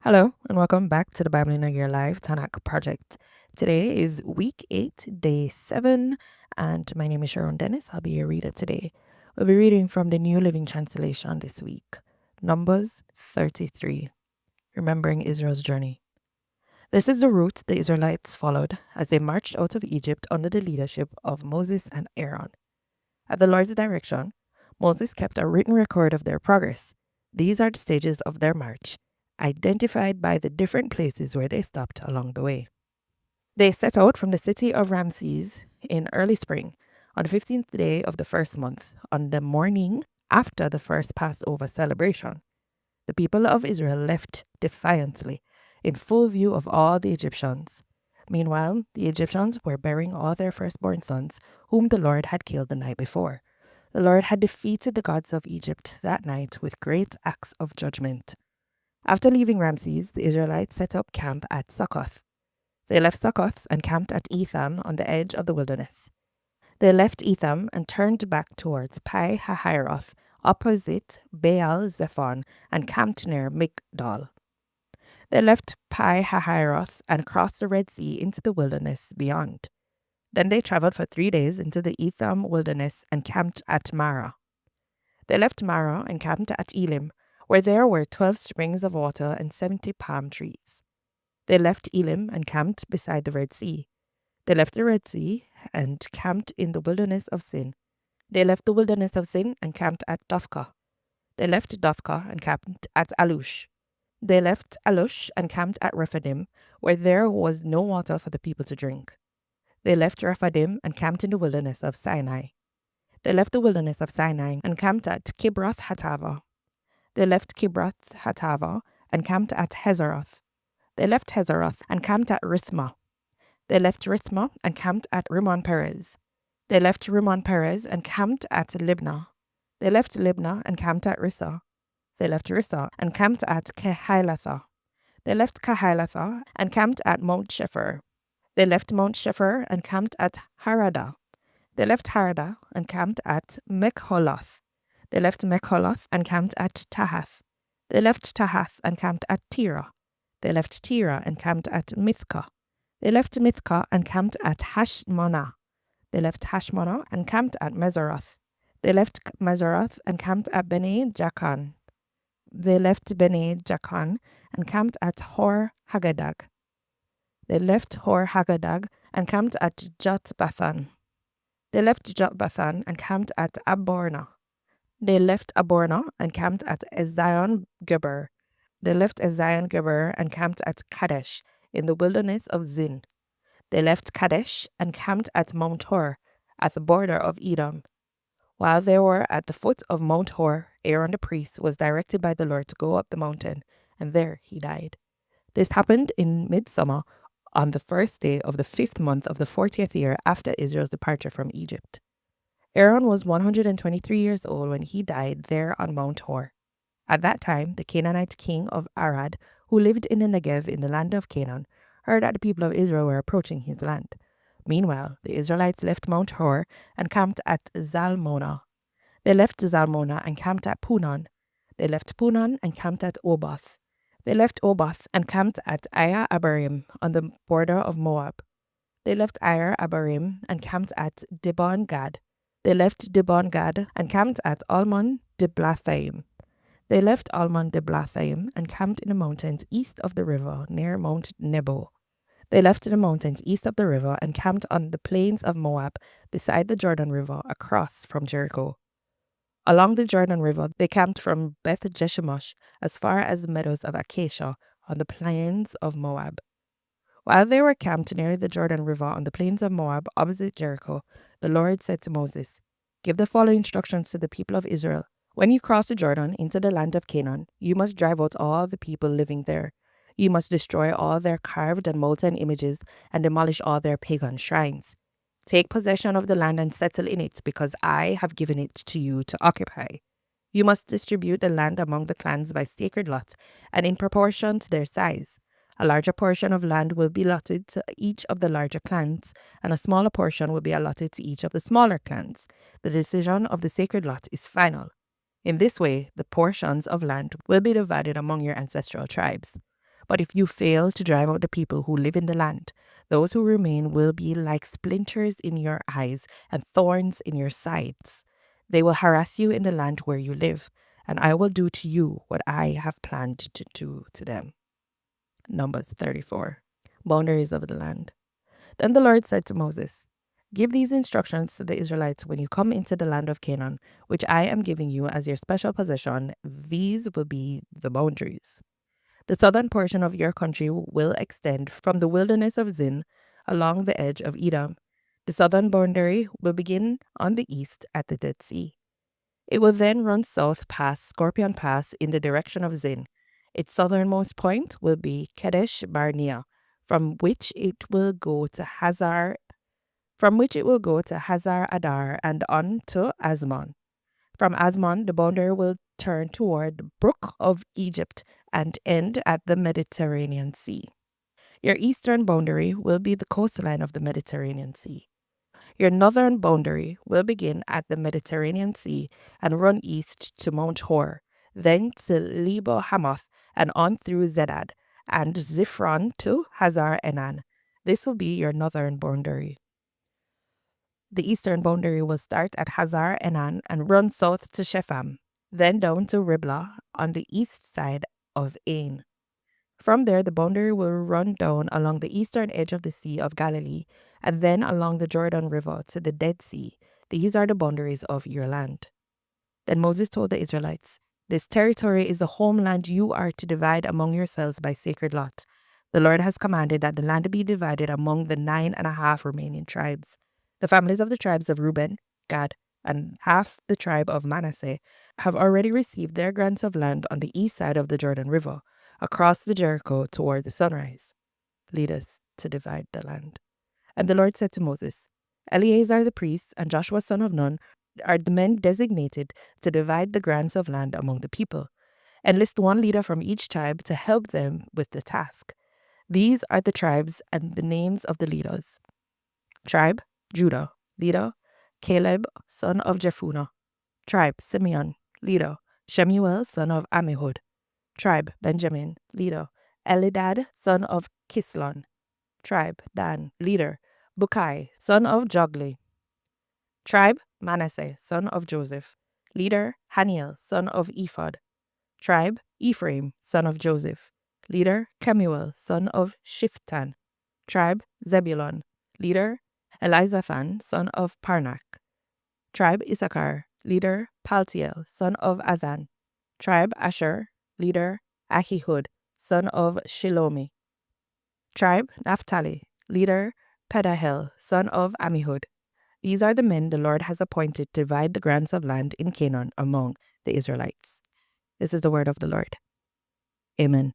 Hello, and welcome back to the Bible in a Year Live Tanakh Project. Today is week 8, day 7, and my name is Sharone Dennis. I'll be your reader today. We'll be reading from the New Living Translation this week, Numbers 33, Remembering Israel's Journey. This is the route the Israelites followed as they marched out of Egypt under the leadership of Moses and Aaron. At the Lord's direction, Moses kept a written record of their progress. These are the stages of their march, identified by the different places where they stopped along the way. They set out from the city of Ramses in early spring on the 15th day of the first month, on the morning after the first Passover celebration. The people of Israel left defiantly, in full view of all the Egyptians. Meanwhile, the Egyptians were burying all their firstborn sons, whom the Lord had killed the night before. The Lord had defeated the gods of Egypt that night with great acts of judgment. After leaving Ramses, the Israelites set up camp at Succoth. They left Succoth and camped at Etham on the edge of the wilderness. They left Etham and turned back towards Pi Hahiroth, opposite Baal-Zephon, and camped near Migdol. They left Pi Hahiroth and crossed the Red Sea into the wilderness beyond. Then they traveled for 3 days into the Etham wilderness and camped at Marah. They left Marah and camped at Elim, where there were 12 springs of water and 70 palm trees. They left Elim and camped beside the Red Sea. They left the Red Sea and camped in the wilderness of Sin. They left the wilderness of Sin and camped at Dophkah. They left Dophkah and camped at Alush. They left Alush and camped at Rephidim, where there was no water for the people to drink. They left Rephidim and camped in the wilderness of Sinai. They left the wilderness of Sinai and camped at Kibroth Hattava. They left Kibroth Hattava and camped at Hazeroth. They left Hazeroth and camped at Rithmah. They left Rithmah and camped at Rimmon Perez. They left Rimmon Perez and camped at Libnah. They left Libnah and camped at Rissah. They left Rissah and camped at Kehilatha. They left Kehilatha and camped at Mount Shefer. They left Mount Shefer and camped at Harada. They left Harada and camped at Mekholoth. They left Mekholoth and camped at Tahath. They left Tahath and camped at Tira. They left Tira and camped at Mithkah. They left Mithkah and camped at Hashmonah. They left Hashmonah and camped at Mezeroth. They left Mezeroth and camped at Bene Jacan. They left Bene Jacan and camped at Hor Haggadag. They left Hor Haggadag and camped at Jotbathan. They left Jotbathan and camped at Aborna. They left Aborna and camped at Ezion Geber. They left Ezion Geber and camped at Kadesh in the wilderness of Zin. They left Kadesh and camped at Mount Hor at the border of Edom. While they were at the foot of Mount Hor, Aaron the priest was directed by the Lord to go up the mountain, and there he died. This happened in midsummer on the first day of the 5th month of the 40th year after Israel's departure from Egypt. Aaron was 123 years old when he died there on Mount Hor. At that time, the Canaanite king of Arad, who lived in the Negev in the land of Canaan, heard that the people of Israel were approaching his land. Meanwhile, the Israelites left Mount Hor and camped at Zalmonah. They left Zalmonah and camped at Punon. They left Punon and camped at Oboth. They left Oboth and camped at Aya Abarim on the border of Moab. They left Aya Abarim and camped at Dibon Gad. They left Dibon Gad and camped at Almon Diblathaim. They left Almon Diblathaim and camped in the mountains east of the river near Mount Nebo. They left the mountains east of the river and camped on the plains of Moab beside the Jordan River across from Jericho. Along the Jordan River, they camped from Beth Jeshimosh as far as the meadows of Acacia on the plains of Moab. While they were camped near the Jordan River on the plains of Moab opposite Jericho, the Lord said to Moses, "Give the following instructions to the people of Israel. When you cross the Jordan into the land of Canaan, you must drive out all the people living there. You must destroy all their carved and molten images and demolish all their pagan shrines. Take possession of the land and settle in it, because I have given it to you to occupy. You must distribute the land among the clans by sacred lot and in proportion to their size. A larger portion of land will be allotted to each of the larger clans, and a smaller portion will be allotted to each of the smaller clans. The decision of the sacred lot is final. In this way, the portions of land will be divided among your ancestral tribes. But if you fail to drive out the people who live in the land, those who remain will be like splinters in your eyes and thorns in your sides. They will harass you in the land where you live, and I will do to you what I have planned to do to them. Numbers 34. Boundaries of the land. Then the Lord said to Moses, Give these instructions to the Israelites when you come into the land of Canaan, which I am giving you as your special possession. These will be the boundaries. The southern portion of your country will extend from the wilderness of Zin along the edge of Edom. The southern boundary will begin on the east at the Dead Sea. It will then run south past Scorpion Pass in the direction of Zin. Its southernmost point will be Kadesh Barnea, from which it will go to Hazar Adar and on to Asmon. From Asmon, the boundary will turn toward the Brook of Egypt and end at the Mediterranean Sea. Your eastern boundary will be the coastline of the Mediterranean Sea. Your northern boundary will begin at the Mediterranean Sea and run east to Mount Hor, then to Lebo Hamath and on through Zedad and Ziphron to Hazar Enan. This will be your northern boundary. The eastern boundary will start at Hazar Enan and run south to Shepham, then down to Riblah on the east side of Ain. From there, the boundary will run down along the eastern edge of the Sea of Galilee and then along the Jordan River to the Dead Sea. These are the boundaries of your land. Then Moses told the Israelites, This territory is the homeland you are to divide among yourselves by sacred lot. The Lord has commanded that the land be divided among the 9.5 remaining tribes. The families of the tribes of Reuben, Gad, and half the tribe of Manasseh have already received their grants of land on the east side of the Jordan River, across the Jericho toward the sunrise. Lead us to divide the land. And the Lord said to Moses, Eleazar the priest and Joshua son of Nun are the men designated to divide the grants of land among the people. Enlist one leader from each tribe to help them with the task. These are the tribes and the names of the leaders. Tribe, Judah, leader, Caleb, son of Jephunneh. Tribe, Simeon, leader, Shemuel, son of Ammihud. Tribe, Benjamin, leader, Elidad, son of Kislon. Tribe, Dan, leader, Bukai, son of Jogli. Tribe, Manasseh, son of Joseph. Leader, Haniel, son of Ephod. Tribe, Ephraim, son of Joseph. Leader, Kemuel, son of Shiftan. Tribe, Zebulun. Leader, Elizaphan, son of Parnak. Tribe, Issachar. Leader, Paltiel, son of Azan. Tribe, Asher. Leader, Ahihud, son of Shilomi. Tribe, Naphtali. Leader, Pedahel, son of Ammihud. These are the men the Lord has appointed to divide the grants of land in Canaan among the Israelites. This is the word of the Lord. Amen.